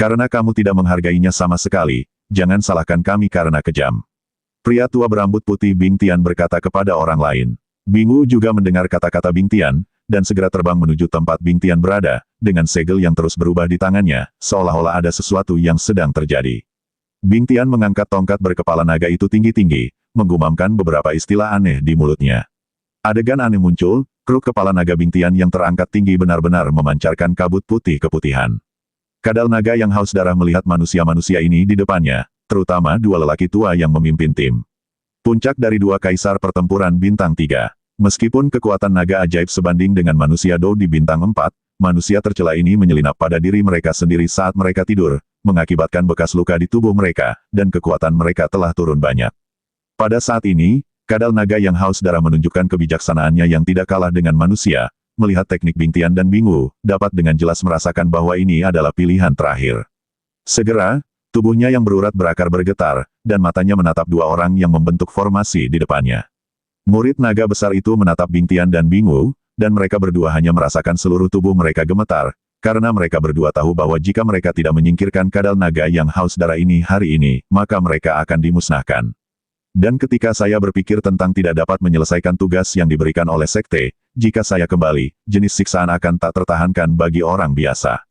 Karena kamu tidak menghargainya sama sekali, jangan salahkan kami karena kejam. Pria tua berambut putih Bing Tian berkata kepada orang lain. Bing Wu juga mendengar kata-kata Bing Tian, dan segera terbang menuju tempat Bing Tian berada, dengan segel yang terus berubah di tangannya, seolah-olah ada sesuatu yang sedang terjadi. Bing Tian mengangkat tongkat berkepala naga itu tinggi-tinggi, menggumamkan beberapa istilah aneh di mulutnya. Adegan aneh muncul, kruk kepala naga Bing Tian yang terangkat tinggi benar-benar memancarkan kabut putih keputihan. Kadal naga yang haus darah melihat manusia-manusia ini di depannya, terutama dua lelaki tua yang memimpin tim. Puncak dari dua kaisar pertempuran bintang 3. Meskipun kekuatan naga ajaib sebanding dengan manusia Dou di bintang 4, manusia tercela ini menyelinap pada diri mereka sendiri saat mereka tidur, mengakibatkan bekas luka di tubuh mereka, dan kekuatan mereka telah turun banyak. Pada saat ini, kadal naga yang haus darah menunjukkan kebijaksanaannya yang tidak kalah dengan manusia, melihat teknik Bing Tian dan Bing Wu, dapat dengan jelas merasakan bahwa ini adalah pilihan terakhir. Segera, tubuhnya yang berurat berakar bergetar, dan matanya menatap dua orang yang membentuk formasi di depannya. Murid naga besar itu menatap Bing Tian dan Bing Wu, dan mereka berdua hanya merasakan seluruh tubuh mereka gemetar, karena mereka berdua tahu bahwa jika mereka tidak menyingkirkan kadal naga yang haus darah ini hari ini, maka mereka akan dimusnahkan. Dan ketika saya berpikir tentang tidak dapat menyelesaikan tugas yang diberikan oleh sekte, jika saya kembali, jenis siksaan akan tak tertahankan bagi orang biasa.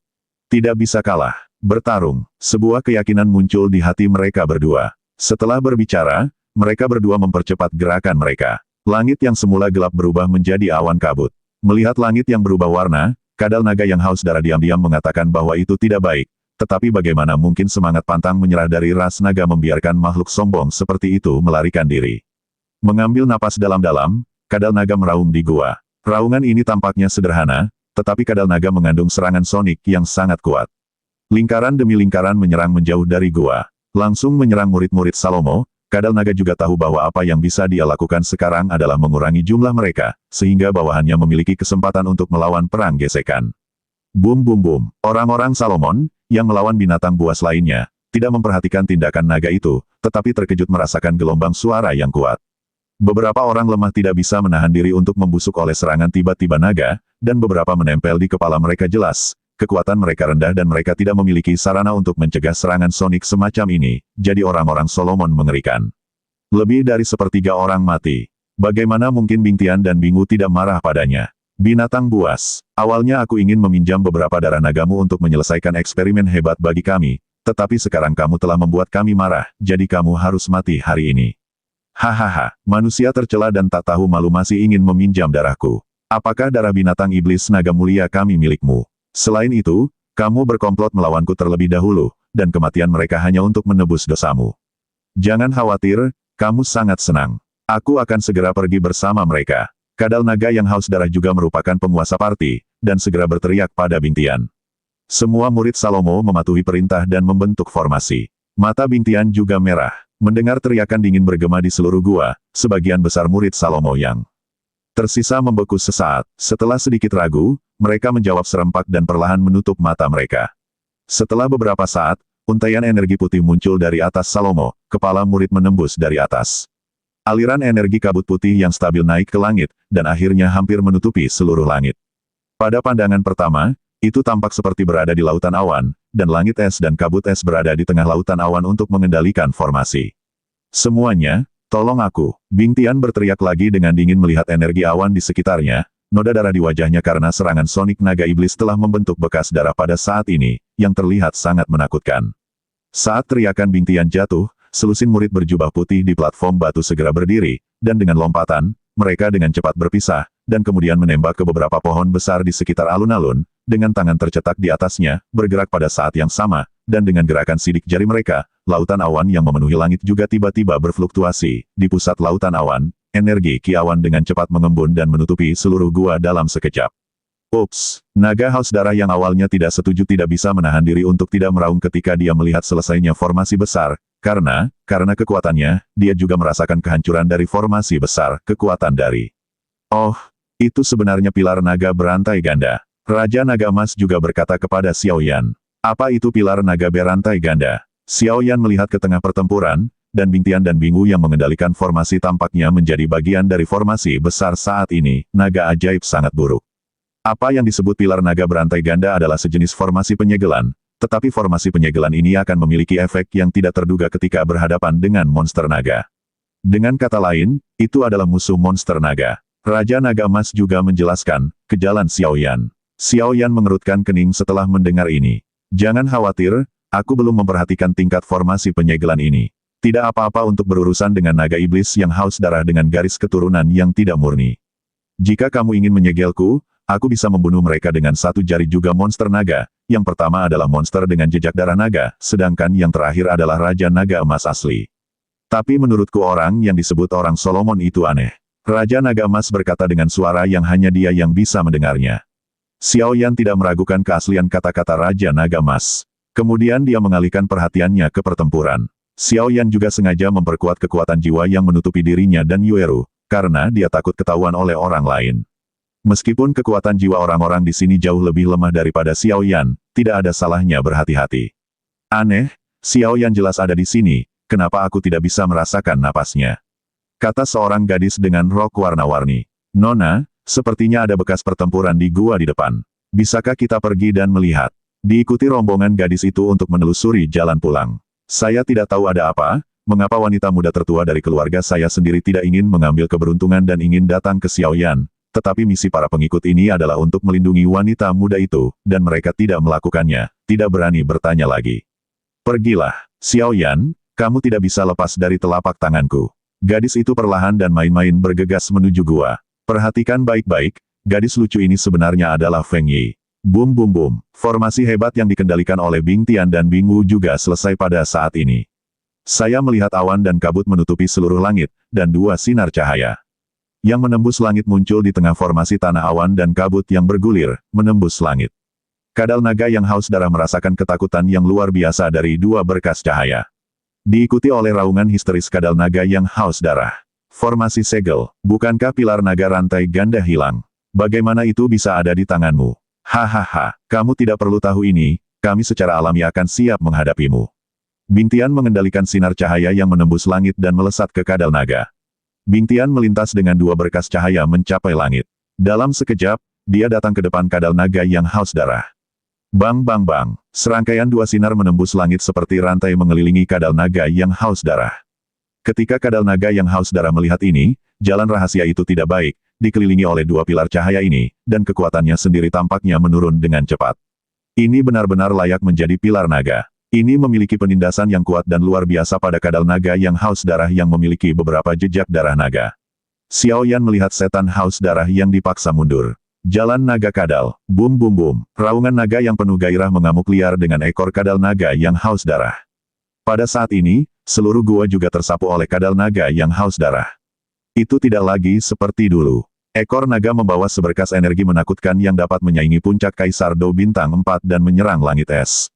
Tidak bisa kalah. Bertarung. Sebuah keyakinan muncul di hati mereka berdua. Setelah berbicara, mereka berdua mempercepat gerakan mereka. Langit yang semula gelap berubah menjadi awan kabut. Melihat langit yang berubah warna, kadal naga yang haus darah diam-diam mengatakan bahwa itu tidak baik. Tetapi bagaimana mungkin semangat pantang menyerah dari ras naga membiarkan makhluk sombong seperti itu melarikan diri. Mengambil napas dalam-dalam, kadal naga meraung di gua. Raungan ini tampaknya sederhana, tetapi kadal naga mengandung serangan sonik yang sangat kuat. Lingkaran demi lingkaran menyerang menjauh dari gua. Langsung menyerang murid-murid Salomo, kadal naga juga tahu bahwa apa yang bisa dia lakukan sekarang adalah mengurangi jumlah mereka, sehingga bawahannya memiliki kesempatan untuk melawan perang gesekan. Bum bum bum. Orang-orang Salomon, yang melawan binatang buas lainnya, tidak memperhatikan tindakan naga itu, tetapi terkejut merasakan gelombang suara yang kuat. Beberapa orang lemah tidak bisa menahan diri untuk membusuk oleh serangan tiba-tiba naga, dan beberapa menempel di kepala mereka jelas. Kekuatan mereka rendah dan mereka tidak memiliki sarana untuk mencegah serangan sonik semacam ini, jadi orang-orang Solomon mengerikan. Lebih dari sepertiga orang mati. Bagaimana mungkin Bing Tian dan Bing Wu tidak marah padanya? Binatang buas. Awalnya aku ingin meminjam beberapa darah nagamu untuk menyelesaikan eksperimen hebat bagi kami, tetapi sekarang kamu telah membuat kami marah, jadi kamu harus mati hari ini. Hahaha, manusia tercela dan tak tahu malu masih ingin meminjam darahku. Apakah darah binatang iblis naga mulia kami milikmu? Selain itu, kamu berkomplot melawanku terlebih dahulu, dan kematian mereka hanya untuk menebus dosamu. Jangan khawatir, kamu sangat senang. Aku akan segera pergi bersama mereka. Kadal naga yang haus darah juga merupakan penguasa parti, dan segera berteriak pada Bing Tian. Semua murid Salomo mematuhi perintah dan membentuk formasi. Mata Bing Tian juga merah. Mendengar teriakan dingin bergema di seluruh gua, sebagian besar murid Salomo yang tersisa membeku sesaat. Setelah sedikit ragu, mereka menjawab serempak dan perlahan menutup mata mereka. Setelah beberapa saat, untaian energi putih muncul dari atas Salomo, kepala murid menembus dari atas. Aliran energi kabut putih yang stabil naik ke langit, dan akhirnya hampir menutupi seluruh langit. Pada pandangan pertama, itu tampak seperti berada di lautan awan, dan langit es dan kabut es berada di tengah lautan awan untuk mengendalikan formasi. Semuanya, tolong aku. Bing Tian berteriak lagi dengan dingin melihat energi awan di sekitarnya, noda darah di wajahnya karena serangan sonik naga iblis telah membentuk bekas darah pada saat ini, yang terlihat sangat menakutkan. Saat teriakan Bing Tian jatuh, selusin murid berjubah putih di platform batu segera berdiri, dan dengan lompatan, mereka dengan cepat berpisah, dan kemudian menembak ke beberapa pohon besar di sekitar alun-alun, dengan tangan tercetak di atasnya, bergerak pada saat yang sama, dan dengan gerakan sidik jari mereka, lautan awan yang memenuhi langit juga tiba-tiba berfluktuasi. Di pusat lautan awan, energi ki awan dengan cepat mengembun dan menutupi seluruh gua dalam sekejap. Ups, naga haus darah yang awalnya tidak setuju tidak bisa menahan diri untuk tidak meraung ketika dia melihat selesainya formasi besar, karena kekuatannya, dia juga merasakan kehancuran dari formasi besar, kekuatan dari. Oh, itu sebenarnya pilar naga berantai ganda. Raja Naga Emas juga berkata kepada Xiao Yan. Apa itu pilar naga berantai ganda? Xiao Yan melihat ke tengah pertempuran, dan Bing Tian dan Bing Wu yang mengendalikan formasi tampaknya menjadi bagian dari formasi besar saat ini, naga ajaib sangat buruk. Apa yang disebut pilar naga berantai ganda adalah sejenis formasi penyegelan, tetapi formasi penyegelan ini akan memiliki efek yang tidak terduga ketika berhadapan dengan monster naga. Dengan kata lain, itu adalah musuh monster naga. Raja Naga Emas juga menjelaskan, ke jalan Xiaoyan. Xiaoyan mengerutkan kening setelah mendengar ini. Jangan khawatir, aku belum memperhatikan tingkat formasi penyegelan ini. Tidak apa-apa untuk berurusan dengan naga iblis yang haus darah dengan garis keturunan yang tidak murni. Jika kamu ingin menyegelku, aku bisa membunuh mereka dengan satu jari juga monster naga. Yang pertama adalah monster dengan jejak darah naga, sedangkan yang terakhir adalah Raja Naga Emas asli. Tapi menurutku orang yang disebut orang Solomon itu aneh. Raja Naga Emas berkata dengan suara yang hanya dia yang bisa mendengarnya. Xiaoyan tidak meragukan keaslian kata-kata Raja Naga Emas. Kemudian dia mengalihkan perhatiannya ke pertempuran. Xiaoyan juga sengaja memperkuat kekuatan jiwa yang menutupi dirinya dan Yueru, karena dia takut ketahuan oleh orang lain. Meskipun kekuatan jiwa orang-orang di sini jauh lebih lemah daripada Xiaoyan, tidak ada salahnya berhati-hati. Aneh, Xiaoyan jelas ada di sini, kenapa aku tidak bisa merasakan napasnya? Kata seorang gadis dengan rok warna-warni. Nona, sepertinya ada bekas pertempuran di gua di depan. Bisakah kita pergi dan melihat? Diikuti rombongan gadis itu untuk menelusuri jalan pulang. Saya tidak tahu ada apa, mengapa wanita muda tertua dari keluarga saya sendiri tidak ingin mengambil keberuntungan dan ingin datang ke Xiaoyan. Tetapi misi para pengikut ini adalah untuk melindungi wanita muda itu, dan mereka tidak melakukannya, tidak berani bertanya lagi. Pergilah, Xiaoyan, kamu tidak bisa lepas dari telapak tanganku. Gadis itu perlahan dan main-main bergegas menuju gua. Perhatikan baik-baik, gadis lucu ini sebenarnya adalah Feng Yi. Bum bum bum, formasi hebat yang dikendalikan oleh Bing Tian dan Bing Wu juga selesai pada saat ini. Saya melihat awan dan kabut menutupi seluruh langit, dan dua sinar cahaya yang menembus langit muncul di tengah formasi tanah awan dan kabut yang bergulir, menembus langit. Kadal naga yang haus darah merasakan ketakutan yang luar biasa dari dua berkas cahaya. Diikuti oleh raungan histeris kadal naga yang haus darah. Formasi segel, bukankah pilar naga rantai ganda hilang? Bagaimana itu bisa ada di tanganmu? Hahaha, kamu tidak perlu tahu ini, kami secara alami akan siap menghadapimu. Bing Tian mengendalikan sinar cahaya yang menembus langit dan melesat ke kadal naga. Bing Tian melintas dengan dua berkas cahaya mencapai langit. Dalam sekejap, dia datang ke depan kadal naga yang haus darah. Bang bang bang, serangkaian dua sinar menembus langit seperti rantai mengelilingi kadal naga yang haus darah. Ketika kadal naga yang haus darah melihat ini, jalan rahasia itu tidak baik, dikelilingi oleh dua pilar cahaya ini, dan kekuatannya sendiri tampaknya menurun dengan cepat. Ini benar-benar layak menjadi pilar naga. Ini memiliki penindasan yang kuat dan luar biasa pada kadal naga yang haus darah yang memiliki beberapa jejak darah naga. Xiaoyan melihat setan haus darah yang dipaksa mundur. Jalan naga kadal, bum bum bum, raungan naga yang penuh gairah mengamuk liar dengan ekor kadal naga yang haus darah. Pada saat ini, seluruh gua juga tersapu oleh kadal naga yang haus darah. Itu tidak lagi seperti dulu. Ekor naga membawa seberkas energi menakutkan yang dapat menyaingi puncak Kaisar Do Bintang 4 dan menyerang langit es.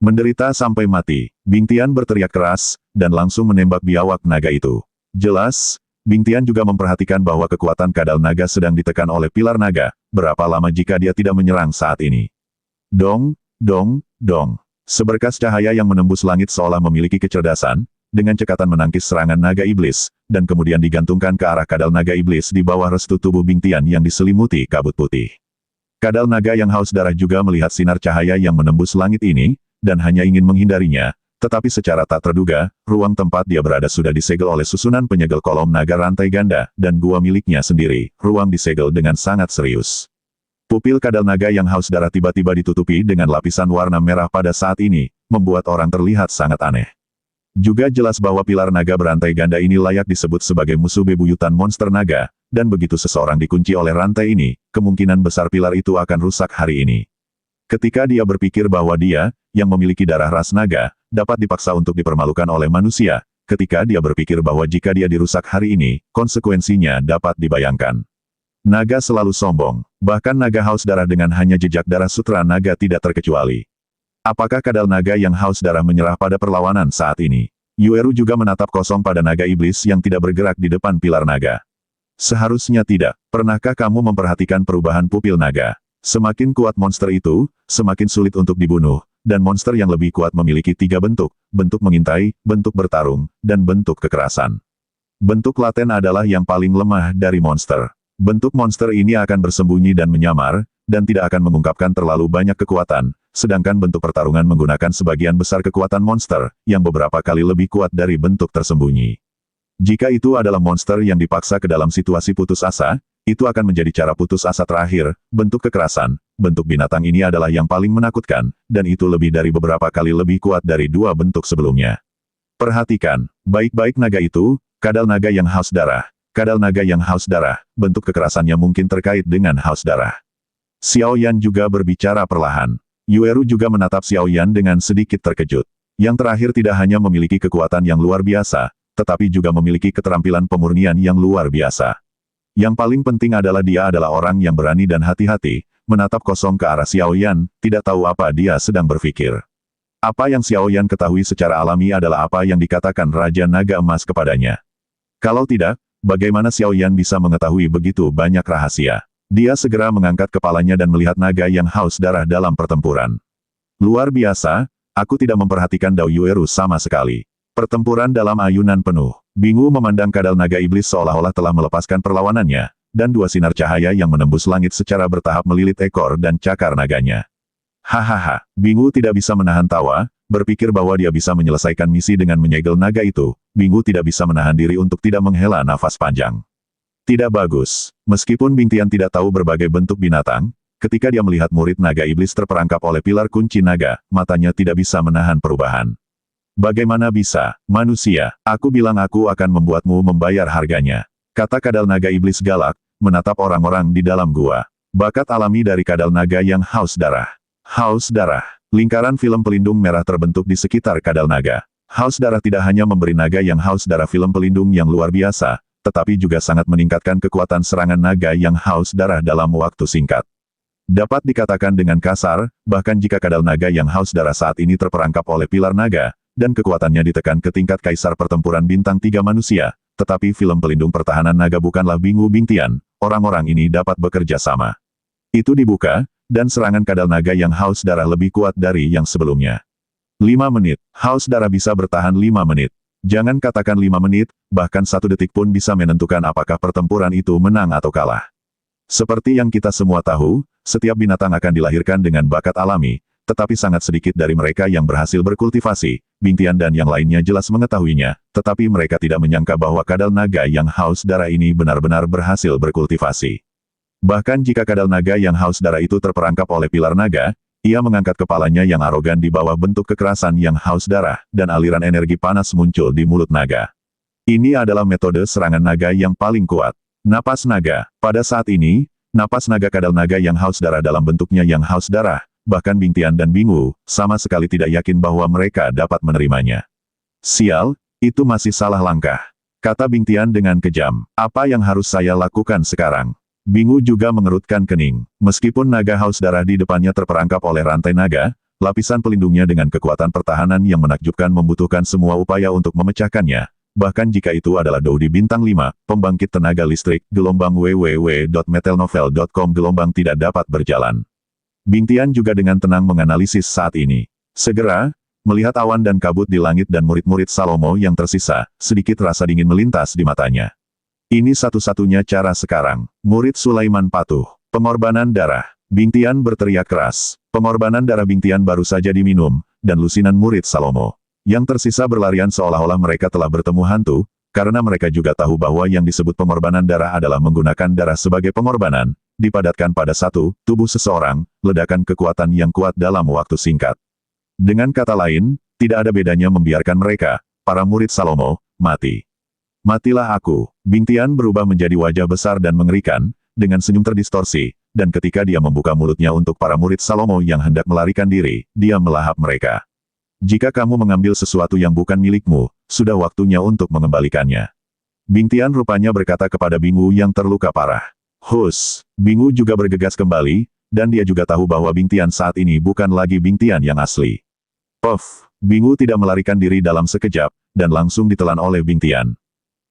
Menderita sampai mati, Bing Tian berteriak keras, dan langsung menembak biawak naga itu. Jelas, Bing Tian juga memperhatikan bahwa kekuatan kadal naga sedang ditekan oleh pilar naga, berapa lama jika dia tidak menyerang saat ini. Dong, dong, dong. Seberkas cahaya yang menembus langit seolah memiliki kecerdasan, dengan cekatan menangkis serangan naga iblis, dan kemudian digantungkan ke arah kadal naga iblis di bawah restu tubuh Bing Tian yang diselimuti kabut putih. Kadal naga yang haus darah juga melihat sinar cahaya yang menembus langit ini, dan hanya ingin menghindarinya, tetapi secara tak terduga, ruang tempat dia berada sudah disegel oleh susunan penyegel kolom naga rantai ganda, dan gua miliknya sendiri, ruang disegel dengan sangat serius. Pupil kadal naga yang haus darah tiba-tiba ditutupi dengan lapisan warna merah pada saat ini, membuat orang terlihat sangat aneh. Juga jelas bahwa pilar naga berantai ganda ini layak disebut sebagai musuh bebuyutan monster naga, dan begitu seseorang dikunci oleh rantai ini, kemungkinan besar pilar itu akan rusak hari ini. Ketika dia berpikir bahwa dia, yang memiliki darah ras naga, dapat dipaksa untuk dipermalukan oleh manusia, ketika dia berpikir bahwa jika dia dirusak hari ini, konsekuensinya dapat dibayangkan. Naga selalu sombong, bahkan naga haus darah dengan hanya jejak darah sutra naga tidak terkecuali. Apakah kadal naga yang haus darah menyerah pada perlawanan saat ini? Yueru juga menatap kosong pada naga iblis yang tidak bergerak di depan pilar naga. Seharusnya tidak. Pernahkah kamu memperhatikan perubahan pupil naga? Semakin kuat monster itu, semakin sulit untuk dibunuh, dan monster yang lebih kuat memiliki tiga bentuk mengintai, bentuk bertarung, dan bentuk kekerasan. Bentuk laten adalah yang paling lemah dari monster. Bentuk monster ini akan bersembunyi dan menyamar, dan tidak akan mengungkapkan terlalu banyak kekuatan, sedangkan bentuk pertarungan menggunakan sebagian besar kekuatan monster, yang beberapa kali lebih kuat dari bentuk tersembunyi. Jika itu adalah monster yang dipaksa ke dalam situasi putus asa, itu akan menjadi cara putus asa terakhir. Bentuk kekerasan, bentuk binatang ini adalah yang paling menakutkan, dan itu lebih dari beberapa kali lebih kuat dari dua bentuk sebelumnya. Perhatikan, baik-baik naga itu, kadal naga yang haus darah. Kadal naga yang haus darah, bentuk kekerasannya mungkin terkait dengan haus darah. Xiao Yan juga berbicara perlahan. Yueru juga menatap Xiao Yan dengan sedikit terkejut. Yang terakhir tidak hanya memiliki kekuatan yang luar biasa, tetapi juga memiliki keterampilan pemurnian yang luar biasa. Yang paling penting adalah dia adalah orang yang berani dan hati-hati, menatap kosong ke arah Xiao Yan, tidak tahu apa dia sedang berpikir. Apa yang Xiao Yan ketahui secara alami adalah apa yang dikatakan Raja Naga Emas kepadanya. Kalau tidak, bagaimana Xiao Yan bisa mengetahui begitu banyak rahasia? Dia segera mengangkat kepalanya dan melihat naga yang haus darah dalam pertempuran. Luar biasa, aku tidak memperhatikan Dao Yueru sama sekali. Pertempuran dalam ayunan penuh. Bingu memandang kadal naga iblis seolah-olah telah melepaskan perlawanannya, dan dua sinar cahaya yang menembus langit secara bertahap melilit ekor dan cakar naganya. Hahaha, Bingu tidak bisa menahan tawa, berpikir bahwa dia bisa menyelesaikan misi dengan menyegel naga itu. Bingu tidak bisa menahan diri untuk tidak menghela nafas panjang. Tidak bagus. Meskipun Bing Tian tidak tahu berbagai bentuk binatang, ketika dia melihat murid naga iblis terperangkap oleh pilar kunci naga, matanya tidak bisa menahan perubahan. Bagaimana bisa, manusia, aku bilang aku akan membuatmu membayar harganya. Kata kadal naga iblis galak, menatap orang-orang di dalam gua. Bakat alami dari kadal naga yang haus darah. Haus darah. Lingkaran film pelindung merah terbentuk di sekitar kadal naga. Haus darah tidak hanya memberi naga yang haus darah film pelindung yang luar biasa, tetapi juga sangat meningkatkan kekuatan serangan naga yang haus darah dalam waktu singkat. Dapat dikatakan dengan kasar, bahkan jika kadal naga yang haus darah saat ini terperangkap oleh pilar naga, dan kekuatannya ditekan ke tingkat kaisar pertempuran bintang 3 manusia, tetapi film pelindung pertahanan naga bukanlah Bingu Bing Tian, orang-orang ini dapat bekerja sama. Itu dibuka, dan serangan kadal naga yang haus darah lebih kuat dari yang sebelumnya. 5 menit, haus darah bisa bertahan 5 menit. Jangan katakan 5 menit, bahkan 1 detik pun bisa menentukan apakah pertempuran itu menang atau kalah. Seperti yang kita semua tahu, setiap binatang akan dilahirkan dengan bakat alami, tetapi sangat sedikit dari mereka yang berhasil berkultivasi. Bing Tian dan yang lainnya jelas mengetahuinya, tetapi mereka tidak menyangka bahwa kadal naga yang haus darah ini benar-benar berhasil berkultivasi. Bahkan jika kadal naga yang haus darah itu terperangkap oleh pilar naga, ia mengangkat kepalanya yang arogan di bawah bentuk kekerasan yang haus darah, dan aliran energi panas muncul di mulut naga. Ini adalah metode serangan naga yang paling kuat. Napas naga. Pada saat ini, napas naga kadal naga yang haus darah dalam bentuknya yang haus darah, bahkan Bing Tian dan Bingu, sama sekali tidak yakin bahwa mereka dapat menerimanya. Sial, itu masih salah langkah. Kata Bing Tian dengan kejam. Apa yang harus saya lakukan sekarang? Bingu juga mengerutkan kening. Meskipun naga haus darah di depannya terperangkap oleh rantai naga, lapisan pelindungnya dengan kekuatan pertahanan yang menakjubkan membutuhkan semua upaya untuk memecahkannya. Bahkan jika itu adalah Dou di bintang 5, pembangkit tenaga listrik, gelombang www.metalnovel.com gelombang tidak dapat berjalan. Bing Tian juga dengan tenang menganalisis saat ini. Segera, melihat awan dan kabut di langit dan murid-murid Salomo yang tersisa, sedikit rasa dingin melintas di matanya. Ini satu-satunya cara sekarang. Murid Sulaiman patuh. Pengorbanan darah. Bing Tian berteriak keras. Pengorbanan darah Bing Tian baru saja diminum, dan lusinan murid Salomo yang tersisa berlarian seolah-olah mereka telah bertemu hantu, karena mereka juga tahu bahwa yang disebut pengorbanan darah adalah menggunakan darah sebagai pengorbanan, dipadatkan pada satu tubuh seseorang, ledakan kekuatan yang kuat dalam waktu singkat. Dengan kata lain, tidak ada bedanya membiarkan mereka, para murid Salomo, mati. Matilah aku. Bing Tian berubah menjadi wajah besar dan mengerikan, dengan senyum terdistorsi, dan ketika dia membuka mulutnya untuk para murid Salomo yang hendak melarikan diri, dia melahap mereka. Jika kamu mengambil sesuatu yang bukan milikmu, sudah waktunya untuk mengembalikannya. Bing Tian rupanya berkata kepada Bingu yang terluka parah. Hus, Bingu juga bergegas kembali, dan dia juga tahu bahwa Bing Tian saat ini bukan lagi Bing Tian yang asli. Puff, Bingu tidak melarikan diri dalam sekejap, dan langsung ditelan oleh Bing Tian.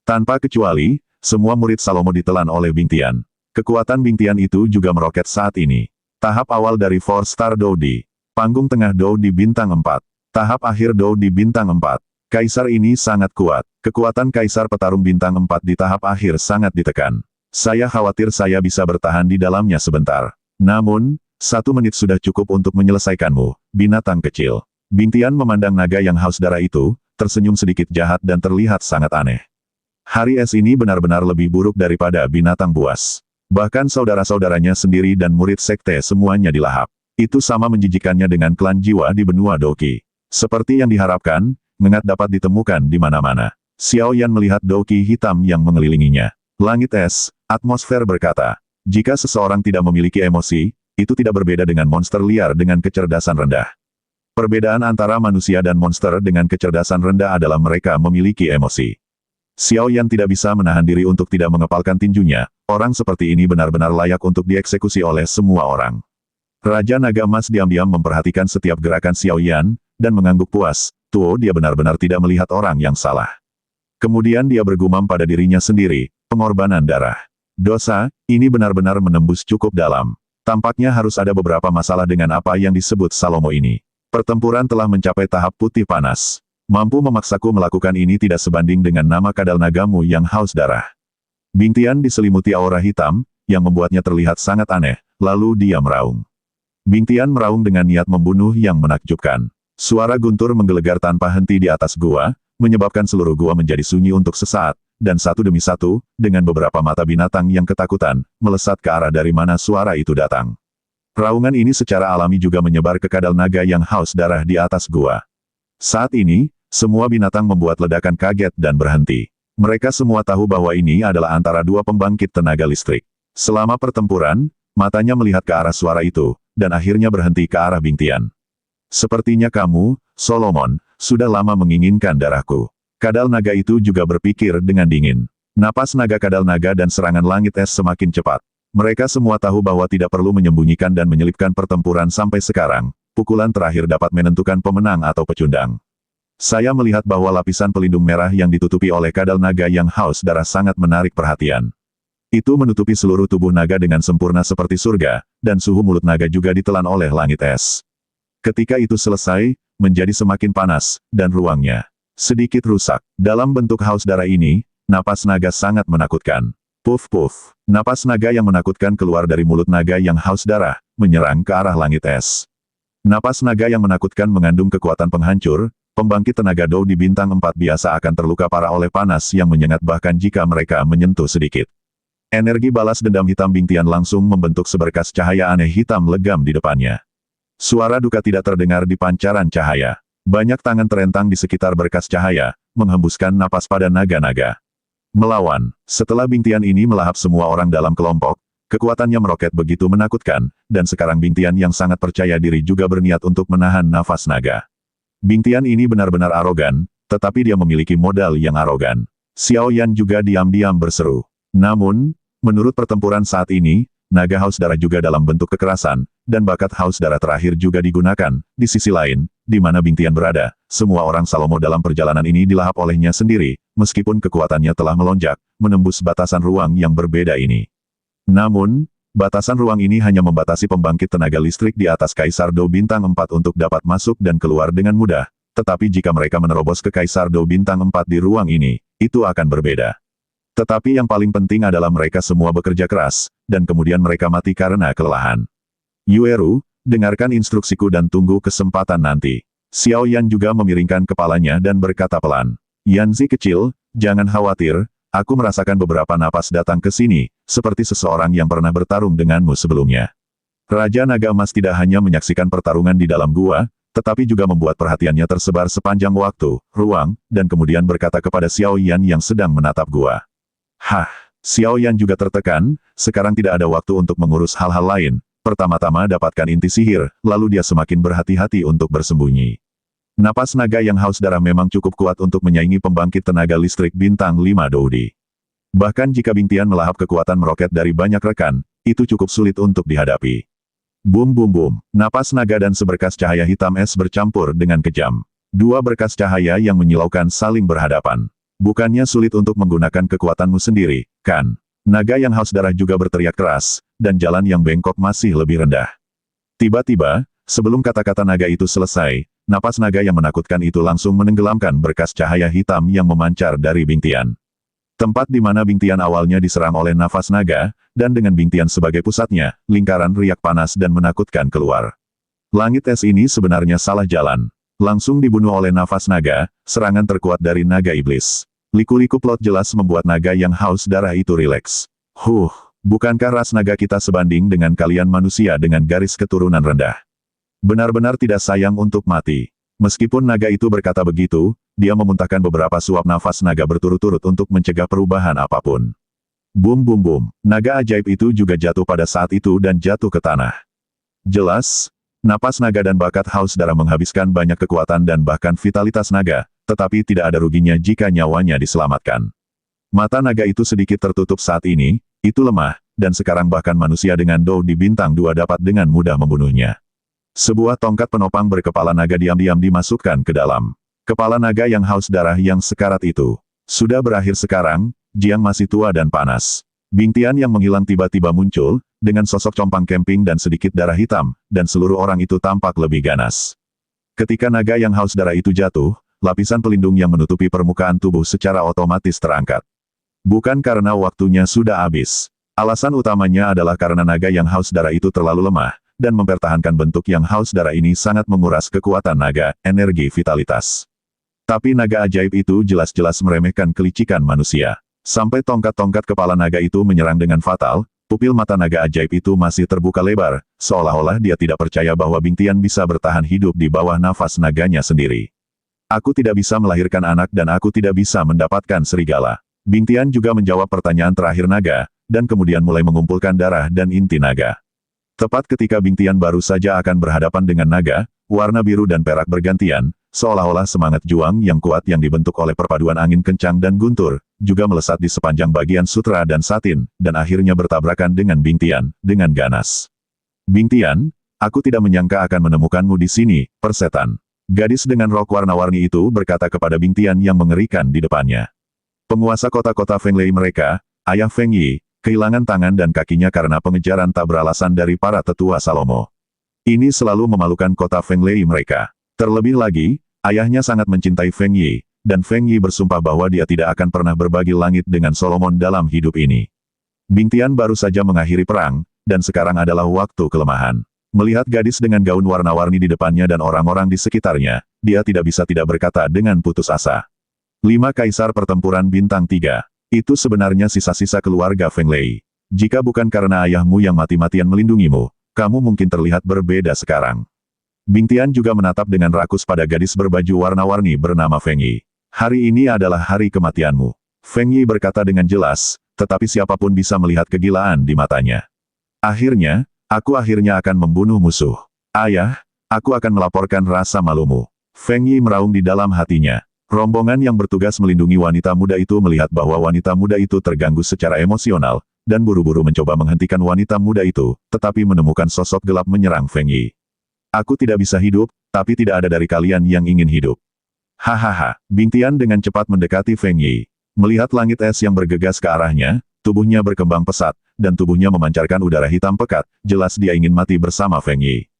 Tanpa kecuali, semua murid Salomo ditelan oleh Bing Tian. Kekuatan Bing Tian itu juga meroket saat ini. Tahap awal dari 4-star Dou di panggung tengah Dou di bintang 4. Tahap akhir Dou di bintang 4. Kaisar ini sangat kuat. Kekuatan kaisar petarung bintang 4 di tahap akhir sangat ditekan. Saya khawatir saya bisa bertahan di dalamnya sebentar. Namun, 1 menit sudah cukup untuk menyelesaikanmu, binatang kecil. Bing Tian memandang naga yang haus darah itu, tersenyum sedikit jahat dan terlihat sangat aneh. Hari es ini benar-benar lebih buruk daripada binatang buas. Bahkan saudara-saudaranya sendiri dan murid sekte semuanya dilahap. Itu sama menjijikannya dengan klan jiwa di benua Doqi. Seperti yang diharapkan, ngengat dapat ditemukan di mana-mana. Xiao Yan melihat Doqi hitam yang mengelilinginya. Langit es, atmosfer berkata, jika seseorang tidak memiliki emosi, itu tidak berbeda dengan monster liar dengan kecerdasan rendah. Perbedaan antara manusia dan monster dengan kecerdasan rendah adalah mereka memiliki emosi. Xiao Yan tidak bisa menahan diri untuk tidak mengepalkan tinjunya, orang seperti ini benar-benar layak untuk dieksekusi oleh semua orang. Raja Naga Emas diam-diam memperhatikan setiap gerakan Xiao Yan, dan mengangguk puas, tuh dia benar-benar tidak melihat orang yang salah. Kemudian dia bergumam pada dirinya sendiri, pengorbanan darah. Dosa, ini benar-benar menembus cukup dalam. Tampaknya harus ada beberapa masalah dengan apa yang disebut Salomo ini. Pertempuran telah mencapai tahap putih panas. Mampu memaksaku melakukan ini tidak sebanding dengan nama kadal nagamu yang haus darah. Bing Tian diselimuti aura hitam, yang membuatnya terlihat sangat aneh, lalu dia meraung. Bing Tian meraung dengan niat membunuh yang menakjubkan. Suara guntur menggelegar tanpa henti di atas gua, menyebabkan seluruh gua menjadi sunyi untuk sesaat, dan satu demi satu, dengan beberapa mata binatang yang ketakutan, melesat ke arah dari mana suara itu datang. Raungan ini secara alami juga menyebar ke kadal naga yang haus darah di atas gua. Saat ini, semua binatang membuat ledakan kaget dan berhenti. Mereka semua tahu bahwa ini adalah antara dua pembangkit tenaga listrik. Selama pertempuran, matanya melihat ke arah suara itu, dan akhirnya berhenti ke arah Bing Tian. Sepertinya kamu, Solomon, sudah lama menginginkan darahku. Kadal naga itu juga berpikir dengan dingin. Napas naga kadal naga dan serangan langit es semakin cepat. Mereka semua tahu bahwa tidak perlu menyembunyikan dan menyelipkan pertempuran sampai sekarang. Pukulan terakhir dapat menentukan pemenang atau pecundang. Saya melihat bahwa lapisan pelindung merah yang ditutupi oleh kadal naga yang haus darah sangat menarik perhatian. Itu menutupi seluruh tubuh naga dengan sempurna seperti surga, dan suhu mulut naga juga ditelan oleh langit es. Ketika itu selesai, menjadi semakin panas, dan ruangnya sedikit rusak. Dalam bentuk haus darah ini, napas naga sangat menakutkan. Puf-puf. Napas naga yang menakutkan keluar dari mulut naga yang haus darah, menyerang ke arah langit es. Napas naga yang menakutkan mengandung kekuatan penghancur, pembangkit tenaga Dou di bintang 4 biasa akan terluka parah oleh panas yang menyengat bahkan jika mereka menyentuh sedikit. Energi balas dendam hitam Bing Tian langsung membentuk seberkas cahaya aneh hitam legam di depannya. Suara duka tidak terdengar di pancaran cahaya. Banyak tangan terentang di sekitar berkas cahaya, menghembuskan napas pada naga-naga. Melawan, setelah Bing Tian ini melahap semua orang dalam kelompok, kekuatannya meroket begitu menakutkan, dan sekarang Bing Tian yang sangat percaya diri juga berniat untuk menahan nafas naga. Bing Tian ini benar-benar arogan, tetapi dia memiliki modal yang arogan. Xiao Yan juga diam-diam berseru. Namun, menurut pertempuran saat ini, naga haus darah juga dalam bentuk kekerasan, dan bakat haus darah terakhir juga digunakan. Di sisi lain, di mana Bing Tian berada, semua orang Salomo dalam perjalanan ini dilahap olehnya sendiri, meskipun kekuatannya telah melonjak, menembus batasan ruang yang berbeda ini. Namun, batasan ruang ini hanya membatasi pembangkit tenaga listrik di atas Kaisar Dou Bintang 4 untuk dapat masuk dan keluar dengan mudah, tetapi jika mereka menerobos ke Kaisar Dou Bintang 4 di ruang ini, itu akan berbeda. Tetapi yang paling penting adalah mereka semua bekerja keras, dan kemudian mereka mati karena kelelahan. Yueru, dengarkan instruksiku dan tunggu kesempatan nanti. Xiao Yan juga memiringkan kepalanya dan berkata pelan. Yanzi kecil, jangan khawatir, aku merasakan beberapa napas datang ke sini, seperti seseorang yang pernah bertarung denganmu sebelumnya. Raja Naga Emas tidak hanya menyaksikan pertarungan di dalam gua, tetapi juga membuat perhatiannya tersebar sepanjang waktu, ruang, dan kemudian berkata kepada Xiao Yan yang sedang menatap gua. Hah, Xiao Yan juga tertekan, sekarang tidak ada waktu untuk mengurus hal-hal lain. Pertama-tama dapatkan inti sihir, lalu dia semakin berhati-hati untuk bersembunyi. Napas naga yang haus darah memang cukup kuat untuk menyaingi pembangkit tenaga listrik bintang 5 Doudi. Bahkan jika Bing Tian melahap kekuatan meroket dari banyak rekan, itu cukup sulit untuk dihadapi. Bum bum bum, napas naga dan seberkas cahaya hitam es bercampur dengan kejam. Dua berkas cahaya yang menyilaukan saling berhadapan. Bukannya sulit untuk menggunakan kekuatanmu sendiri, kan? Naga yang haus darah juga berteriak keras, dan jalan yang bengkok masih lebih rendah. Tiba-tiba, sebelum kata-kata naga itu selesai, napas naga yang menakutkan itu langsung menenggelamkan berkas cahaya hitam yang memancar dari Bing Tian. Tempat di mana Bingtian awalnya diserang oleh nafas naga, dan dengan Bingtian sebagai pusatnya, lingkaran riak panas dan menakutkan keluar. Langit es ini sebenarnya salah jalan. Langsung dibunuh oleh nafas naga, serangan terkuat dari naga iblis. Liku-liku plot jelas membuat naga yang haus darah itu rileks. Bukankah ras naga kita sebanding dengan kalian manusia dengan garis keturunan rendah? Benar-benar tidak sayang untuk mati. Meskipun naga itu berkata begitu, dia memuntahkan beberapa suap nafas naga berturut-turut untuk mencegah perubahan apapun. Bum bum bum, naga ajaib itu juga jatuh pada saat itu dan jatuh ke tanah. Jelas, napas naga dan bakat haus darah menghabiskan banyak kekuatan dan bahkan vitalitas naga, tetapi tidak ada ruginya jika nyawanya diselamatkan. Mata naga itu sedikit tertutup saat ini, itu lemah, dan sekarang bahkan manusia dengan dou di bintang 2 dapat dengan mudah membunuhnya. Sebuah tongkat penopang berkepala naga diam-diam dimasukkan ke dalam. Kepala naga yang haus darah yang sekarat itu. Sudah berakhir sekarang, Jiang masih tua dan panas. Bingtian yang menghilang tiba-tiba muncul, dengan sosok compang camping dan sedikit darah hitam, dan seluruh orang itu tampak lebih ganas. Ketika naga yang haus darah itu jatuh, lapisan pelindung yang menutupi permukaan tubuh secara otomatis terangkat. Bukan karena waktunya sudah habis. Alasan utamanya adalah karena naga yang haus darah itu terlalu lemah, dan mempertahankan bentuk yang haus darah ini sangat menguras kekuatan naga, energi vitalitas. Tapi naga ajaib itu jelas-jelas meremehkan kelicikan manusia. Sampai tongkat-tongkat kepala naga itu menyerang dengan fatal, pupil mata naga ajaib itu masih terbuka lebar, seolah-olah dia tidak percaya bahwa Bingtian bisa bertahan hidup di bawah nafas naganya sendiri. Aku tidak bisa melahirkan anak dan aku tidak bisa mendapatkan serigala. Bingtian juga menjawab pertanyaan terakhir naga, dan kemudian mulai mengumpulkan darah dan inti naga. Tepat ketika Bingtian baru saja akan berhadapan dengan naga, warna biru dan perak bergantian, seolah-olah semangat juang yang kuat yang dibentuk oleh perpaduan angin kencang dan guntur, juga melesat di sepanjang bagian sutra dan satin, dan akhirnya bertabrakan dengan Bingtian, dengan ganas. Bingtian, aku tidak menyangka akan menemukanmu di sini, persetan. Gadis dengan rok warna-warni itu berkata kepada Bingtian yang mengerikan di depannya. Penguasa kota-kota Fenglei mereka, ayah Feng Yi, kehilangan tangan dan kakinya karena pengejaran tak beralasan dari para tetua Salomo. Ini selalu memalukan kota Fenglei mereka. Terlebih lagi, ayahnya sangat mencintai Feng Yi, dan Feng Yi bersumpah bahwa dia tidak akan pernah berbagi langit dengan Solomon dalam hidup ini. Bingtian baru saja mengakhiri perang, dan sekarang adalah waktu kelemahan. Melihat gadis dengan gaun warna-warni di depannya dan orang-orang di sekitarnya, dia tidak bisa tidak berkata dengan putus asa. 5 Kaisar Pertempuran Bintang 3. Itu sebenarnya sisa-sisa keluarga Fenglei. Jika bukan karena ayahmu yang mati-matian melindungimu, kamu mungkin terlihat berbeda sekarang. Bingtian juga menatap dengan rakus pada gadis berbaju warna-warni bernama Feng Yi. Hari ini adalah hari kematianmu. Feng Yi berkata dengan jelas, tetapi siapapun bisa melihat kegilaan di matanya. Akhirnya, aku akan membunuh musuh. Ayah, aku akan melaporkan rasa malumu. Feng Yi meraung di dalam hatinya. Rombongan yang bertugas melindungi wanita muda itu melihat bahwa wanita muda itu terganggu secara emosional, dan buru-buru mencoba menghentikan wanita muda itu, tetapi menemukan sosok gelap menyerang Feng Yi. Aku tidak bisa hidup, tapi tidak ada dari kalian yang ingin hidup. Hahaha, Bingtian dengan cepat mendekati Feng Yi. Melihat langit es yang bergegas ke arahnya, tubuhnya berkembang pesat, dan tubuhnya memancarkan udara hitam pekat, jelas dia ingin mati bersama Feng Yi.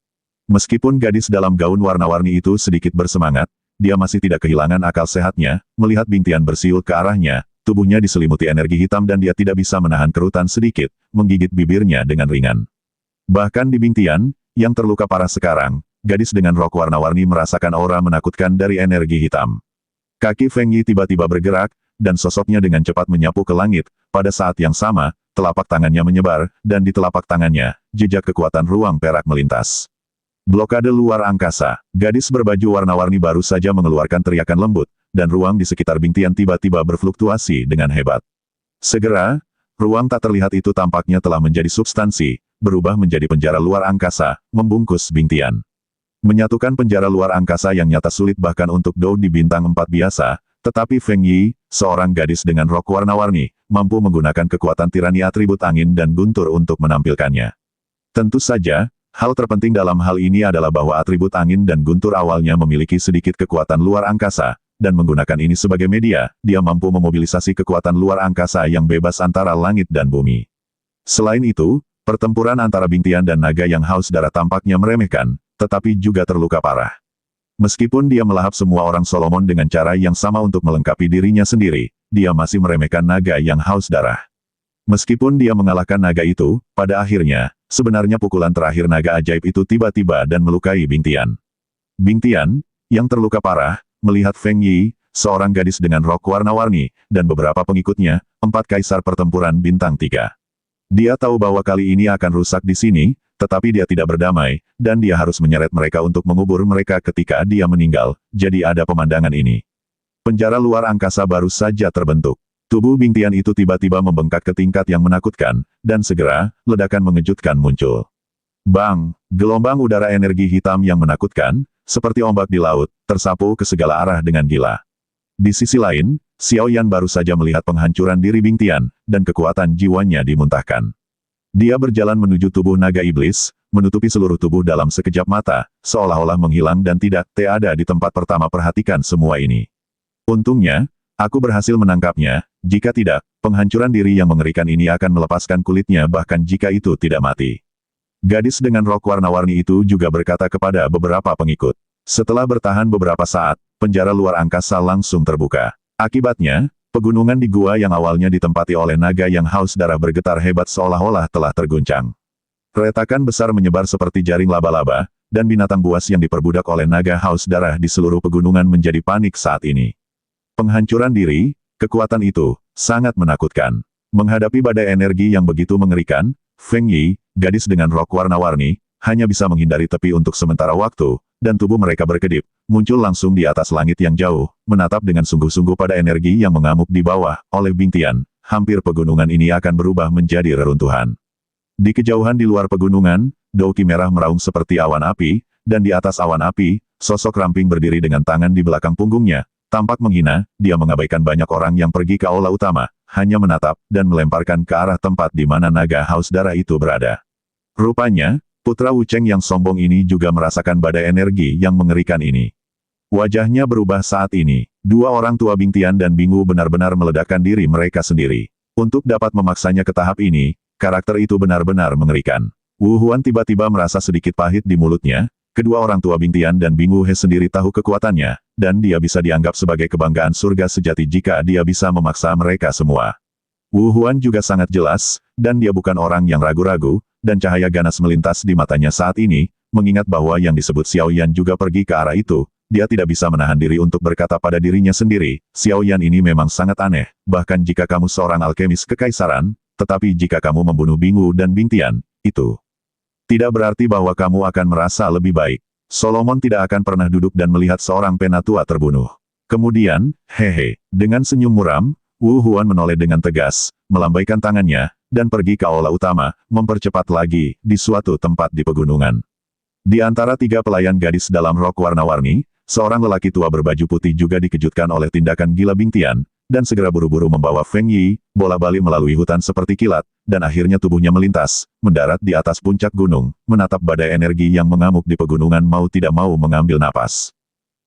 Meskipun gadis dalam gaun warna-warni itu sedikit bersemangat, dia masih tidak kehilangan akal sehatnya, melihat Bingtian bersiul ke arahnya, tubuhnya diselimuti energi hitam dan dia tidak bisa menahan kerutan sedikit, menggigit bibirnya dengan ringan. Bahkan di Bingtian, yang terluka parah sekarang, gadis dengan rok warna-warni merasakan aura menakutkan dari energi hitam. Kaki Feng Yi tiba-tiba bergerak, dan sosoknya dengan cepat menyapu ke langit, pada saat yang sama, telapak tangannya menyebar, dan di telapak tangannya, jejak kekuatan ruang perak melintas. Blokade luar angkasa. Gadis berbaju warna-warni baru saja mengeluarkan teriakan lembut, dan ruang di sekitar Bingtian tiba-tiba berfluktuasi dengan hebat. Segera, ruang tak terlihat itu tampaknya telah menjadi substansi, berubah menjadi penjara luar angkasa, membungkus Bingtian. Menyatukan penjara luar angkasa yang nyata sulit bahkan untuk dou di bintang 4 biasa, tetapi Feng Yi, seorang gadis dengan rok warna-warni, mampu menggunakan kekuatan tirani atribut angin dan guntur untuk menampilkannya. Tentu saja, hal terpenting dalam hal ini adalah bahwa atribut angin dan guntur awalnya memiliki sedikit kekuatan luar angkasa, dan menggunakan ini sebagai media, dia mampu memobilisasi kekuatan luar angkasa yang bebas antara langit dan bumi. Selain itu, pertempuran antara Bingtian dan naga yang haus darah tampaknya meremehkan, tetapi juga terluka parah. Meskipun dia melahap semua orang Solomon dengan cara yang sama untuk melengkapi dirinya sendiri, dia masih meremehkan naga yang haus darah. Meskipun dia mengalahkan naga itu, pada akhirnya, sebenarnya pukulan terakhir naga ajaib itu tiba-tiba dan melukai Bing Tian. Bing Tian, yang terluka parah, melihat Feng Yi, seorang gadis dengan rok warna-warni, dan beberapa pengikutnya, 4 kaisar pertempuran bintang 3. Dia tahu bahwa kali ini akan rusak di sini, tetapi dia tidak berdamai, dan dia harus menyeret mereka untuk mengubur mereka ketika dia meninggal, jadi ada pemandangan ini. Penjara luar angkasa baru saja terbentuk. Tubuh Bing Tian itu tiba-tiba membengkak ke tingkat yang menakutkan, dan segera, ledakan mengejutkan muncul. Bang! Gelombang udara energi hitam yang menakutkan, seperti ombak di laut, tersapu ke segala arah dengan gila. Di sisi lain, Xiao Yan baru saja melihat penghancuran diri Bing Tian, dan kekuatan jiwanya dimuntahkan. Dia berjalan menuju tubuh naga iblis, menutupi seluruh tubuh dalam sekejap mata, seolah-olah menghilang dan tidak ada di tempat pertama. Perhatikan semua ini. Untungnya, aku berhasil menangkapnya, jika tidak, penghancuran diri yang mengerikan ini akan melepaskan kulitnya bahkan jika itu tidak mati. Gadis dengan rok warna-warni itu juga berkata kepada beberapa pengikut. Setelah bertahan beberapa saat, penjara luar angkasa langsung terbuka. Akibatnya, pegunungan di gua yang awalnya ditempati oleh naga yang haus darah bergetar hebat seolah-olah telah terguncang. Retakan besar menyebar seperti jaring laba-laba, dan binatang buas yang diperbudak oleh naga haus darah di seluruh pegunungan menjadi panik saat ini. Penghancuran diri, kekuatan itu, sangat menakutkan. Menghadapi badai energi yang begitu mengerikan, Feng Yi, gadis dengan rok warna-warni, hanya bisa menghindari tepi untuk sementara waktu, dan tubuh mereka berkedip, muncul langsung di atas langit yang jauh, menatap dengan sungguh-sungguh pada energi yang mengamuk di bawah, oleh Bing Tian, hampir pegunungan ini akan berubah menjadi reruntuhan. Di kejauhan di luar pegunungan, Douki merah meraung seperti awan api, dan di atas awan api, sosok ramping berdiri dengan tangan di belakang punggungnya, tampak menghina, dia mengabaikan banyak orang yang pergi ke aula utama, hanya menatap, dan melemparkan ke arah tempat di mana naga haus darah itu berada. Rupanya, Putra Wu Cheng yang sombong ini juga merasakan badai energi yang mengerikan ini. Wajahnya berubah saat ini. Dua orang tua Bing Tian dan Bing Wu benar-benar meledakkan diri mereka sendiri. Untuk dapat memaksanya ke tahap ini, karakter itu benar-benar mengerikan. Wu Huan tiba-tiba merasa sedikit pahit di mulutnya. Kedua orang tua Bing Tian dan Bing Wu He sendiri tahu kekuatannya, dan dia bisa dianggap sebagai kebanggaan surga sejati jika dia bisa memaksa mereka semua. Wu Huan juga sangat jelas, dan dia bukan orang yang ragu-ragu, dan cahaya ganas melintas di matanya saat ini, mengingat bahwa yang disebut Xiao Yan juga pergi ke arah itu, dia tidak bisa menahan diri untuk berkata pada dirinya sendiri, Xiao Yan ini memang sangat aneh, bahkan jika kamu seorang alkemis kekaisaran, tetapi jika kamu membunuh Bing Wu dan Bing Tian, itu tidak berarti bahwa kamu akan merasa lebih baik. Solomon tidak akan pernah duduk dan melihat seorang penatua terbunuh. Kemudian, hehe, dengan senyum muram, Wu Huan menoleh dengan tegas, melambaikan tangannya, dan pergi ke aula utama, mempercepat lagi, di suatu tempat di pegunungan. Di antara 3 pelayan gadis dalam rok warna-warni, seorang lelaki tua berbaju putih juga dikejutkan oleh tindakan gila Bing Tian, dan segera buru-buru membawa Feng Yi, bola-balik melalui hutan seperti kilat, dan akhirnya tubuhnya melintas, mendarat di atas puncak gunung, menatap badai energi yang mengamuk di pegunungan mau tidak mau mengambil napas.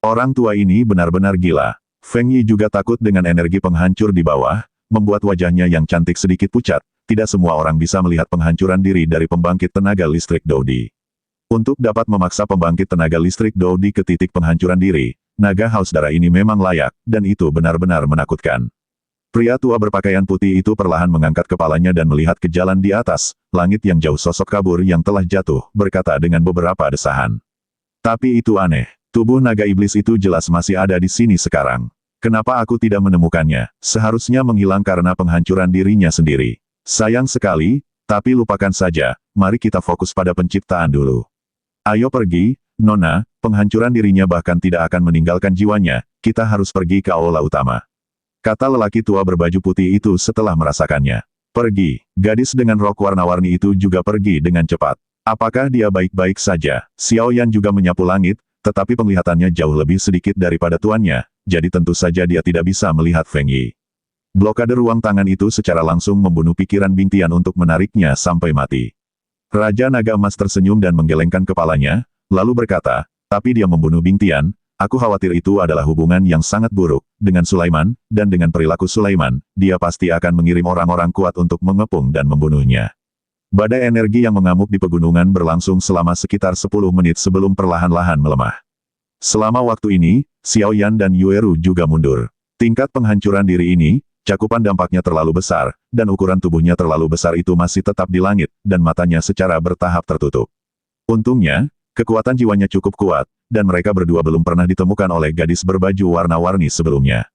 Orang tua ini benar-benar gila. Feng Yi juga takut dengan energi penghancur di bawah, membuat wajahnya yang cantik sedikit pucat. Tidak semua orang bisa melihat penghancuran diri dari pembangkit tenaga listrik Dodi. Untuk dapat memaksa pembangkit tenaga listrik Dodi ke titik penghancuran diri, naga haus darah ini memang layak, dan itu benar-benar menakutkan. Pria tua berpakaian putih itu perlahan mengangkat kepalanya dan melihat ke jalan di atas, langit yang jauh sosok kabur yang telah jatuh, berkata dengan beberapa desahan. Tapi itu aneh, tubuh naga iblis itu jelas masih ada di sini sekarang. Kenapa aku tidak menemukannya? Seharusnya menghilang karena penghancuran dirinya sendiri. Sayang sekali, tapi lupakan saja, mari kita fokus pada penciptaan dulu. Ayo pergi, Nona, penghancuran dirinya bahkan tidak akan meninggalkan jiwanya, kita harus pergi ke aula utama. Kata lelaki tua berbaju putih itu setelah merasakannya. Pergi, gadis dengan rok warna-warni itu juga pergi dengan cepat. Apakah dia baik-baik saja? Xiao Yan juga menyapu langit, tetapi penglihatannya jauh lebih sedikit daripada tuannya, jadi tentu saja dia tidak bisa melihat Feng Yi. Blokade ruang tangan itu secara langsung membunuh pikiran Bing Tian untuk menariknya sampai mati. Raja Naga Emas tersenyum dan menggelengkan kepalanya, lalu berkata, tapi dia membunuh Bing Tian, aku khawatir itu adalah hubungan yang sangat buruk, dengan Sulaiman, dan dengan perilaku Sulaiman, dia pasti akan mengirim orang-orang kuat untuk mengepung dan membunuhnya. Badai energi yang mengamuk di pegunungan berlangsung selama sekitar 10 menit sebelum perlahan-lahan melemah. Selama waktu ini, Xiao Yan dan Yueru juga mundur. Tingkat penghancuran diri ini, cakupan dampaknya terlalu besar, dan ukuran tubuhnya terlalu besar itu masih tetap di langit, dan matanya secara bertahap tertutup. Untungnya, kekuatan jiwanya cukup kuat, dan mereka berdua belum pernah ditemukan oleh gadis berbaju warna-warni sebelumnya.